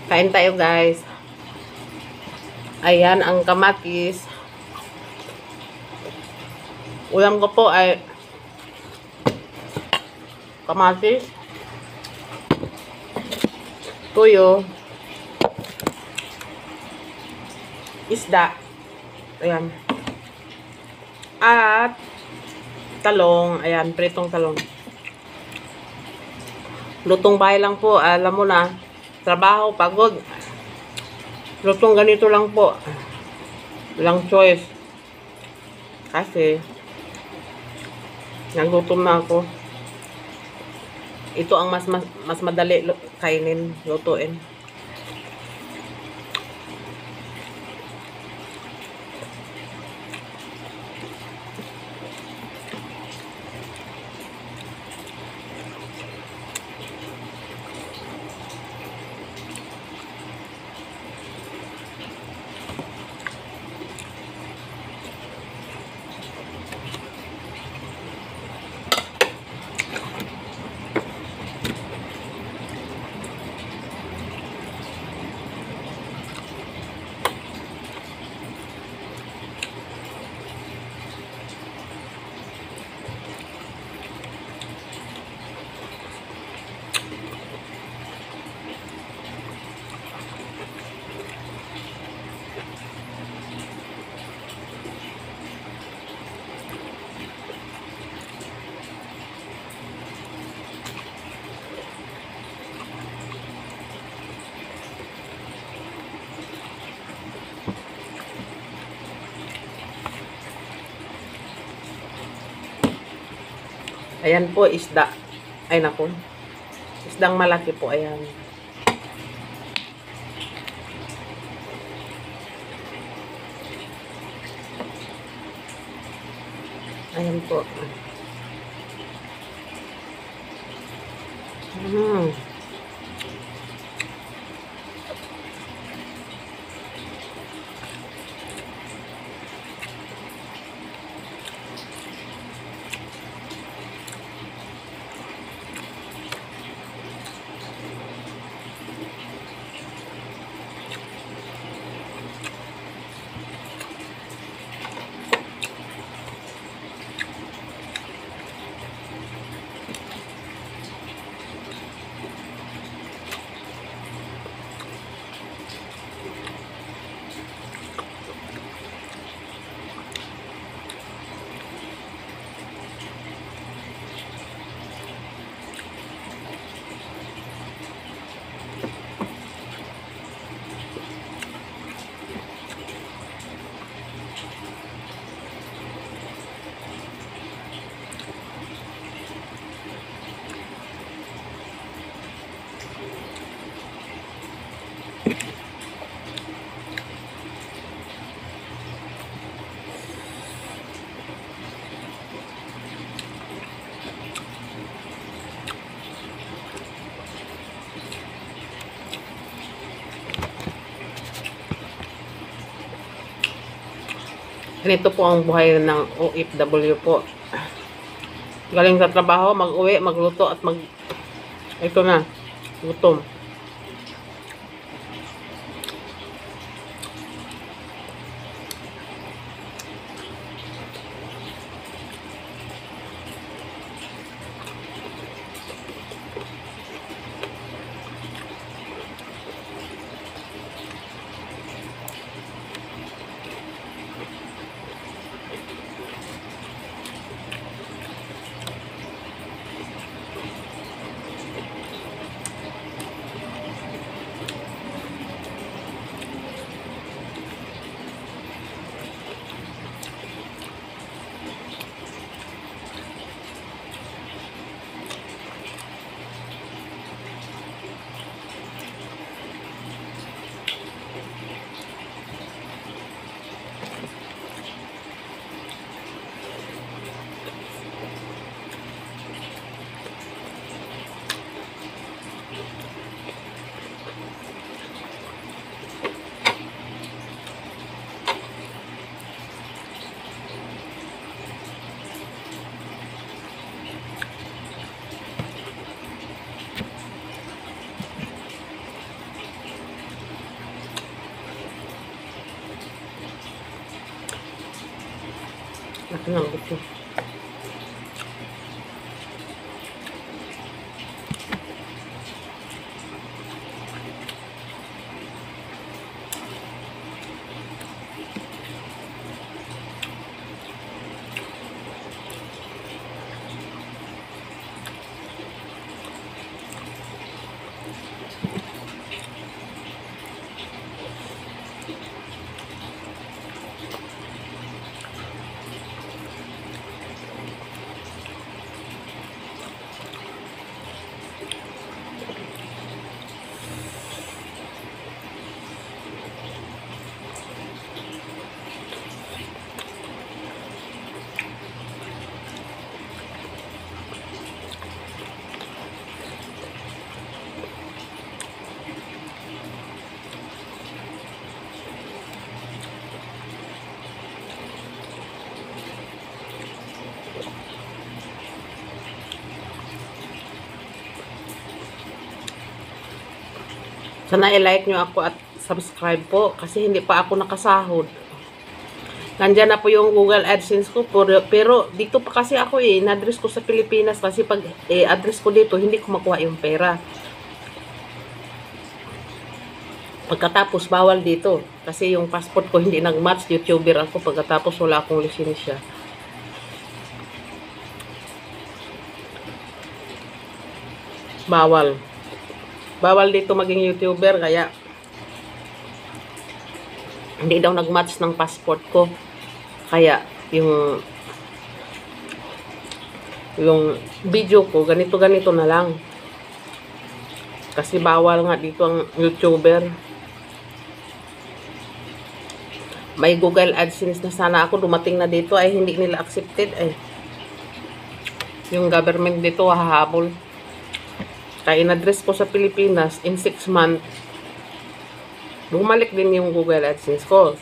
Kain tayo, guys. Ayan ang kamatis. Ulam ko po ay kamatis, tuyo, isda. Ayan. At talong. Ayan, pritong talong. Lutong bahay lang po. Alam mo na, trabaho, pagod. Lutong ganito lang po. Walang choice. Kasi nagutom na ako. Ito ang mas madali kainin, lutuin. Ayan po, isda. Ay, naku. Isdang malaki po, ayan. Ayan po. Ganito po ang buhay ng OFW po. Galing sa trabaho, mag-uwi, magluto at ito na, gutom. Ano gusto? Sana i-like nyo ako at subscribe po kasi hindi pa ako nakasahod. Nandyan na po yung Google AdSense ko pero dito pa kasi ako in-address ko sa Pilipinas kasi pag address ko dito hindi ko makuha yung pera. Pagkatapos bawal dito kasi yung passport ko hindi nag-match, YouTuber ako, pagkatapos wala akong lisensya. Bawal dito maging YouTuber kaya hindi daw nag-match ng passport ko. Kaya yung video ko ganito na lang. Kasi bawal nga dito ang YouTuber. May Google AdSense na sana ako dumating na dito ay hindi nila accepted yung government dito hahabol. Kaya in-address ko sa Pilipinas in 6 months. Bumalik din yung Google AdSense ko.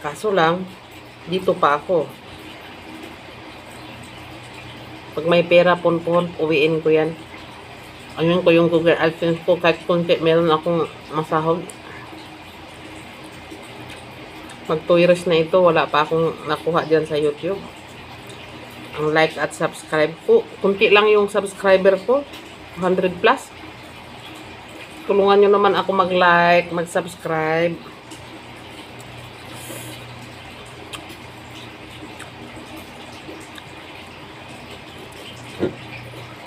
Kaso lang, dito pa ako. Pag may pera, pon-pon, uwiin ko yan. Ayun ko yung Google AdSense ko. Kahit konti, meron akong masahod. Mag 2 years na ito, wala pa akong nakuha dyan sa YouTube. Ang like at subscribe ko. Kunti lang yung subscriber ko. 100 plus. Tulungan nyo naman ako mag-like, mag-subscribe.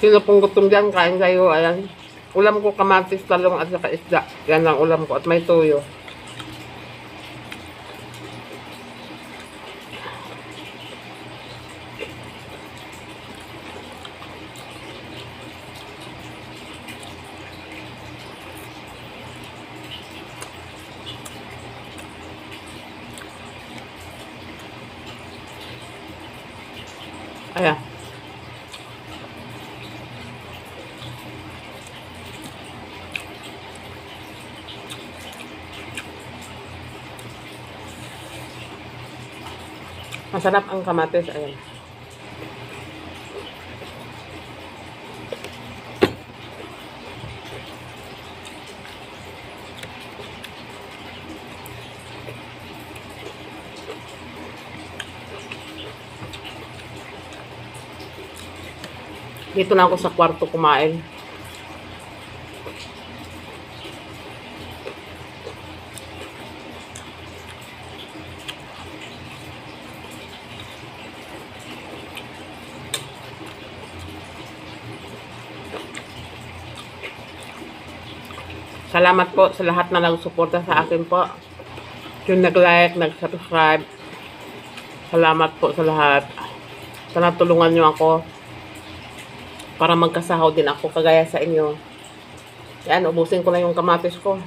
Sino pong gutom dyan, kain kayo. Ayan. Ulam ko kamatis, talong at saka isda. Yan lang ulam ko. At may toyo. Ayan. Masarap ang kamatis. Ayan. Dito na ako sa kwarto kumain. Salamat po sa lahat na nagsuporta sa akin po. Yung nag-like, nag-subscribe. Salamat po sa lahat. Sana tulungan nyo ako para magkasahod din ako kagaya sa inyo. Yan, ubusin ko na yung kamatis ko.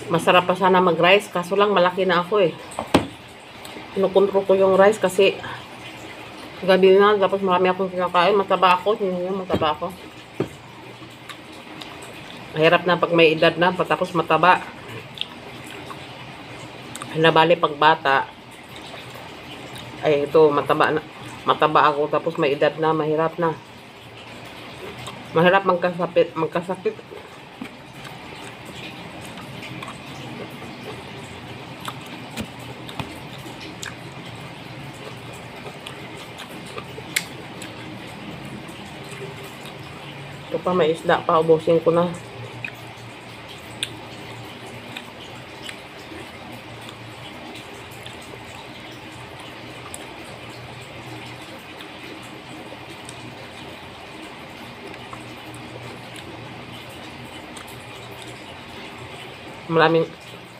Masarap pa sana mag-rice. Kaso lang malaki na ako eh. Kinukontrol ko yung rice kasi gabi na. Tapos marami akong kinakain. Mataba ako. Mataba ako. Mahirap na pag may edad na. Tapos mataba. Nabali pag bata. Ay ito mataba na. Mataba ako tapos may edad na. Mahirap na. Mahirap magkasakit. Ito pa, may isda pa. Ubusin ko na.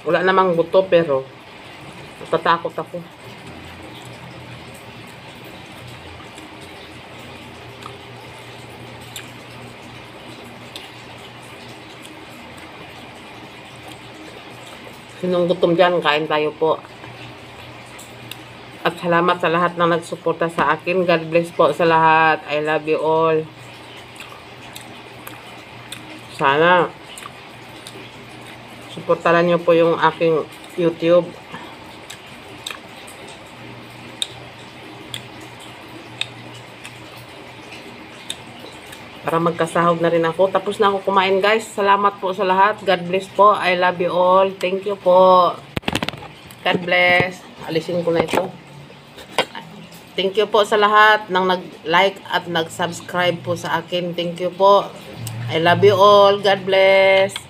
Wala namang buto pero natatakot ako. Sinong gutom dyan, kain tayo po. At salamat sa lahat na nagsuporta sa akin. God bless po sa lahat. I love you all. Sana suportahan nyo po yung aking YouTube. Para magkasahog na rin ako. Tapos na ako kumain guys. Salamat po sa lahat. God bless po. I love you all. Thank you po. God bless. Alisin ko na ito. Thank you po sa lahat ng nag-like at nag-subscribe po sa akin. Thank you po. I love you all. God bless.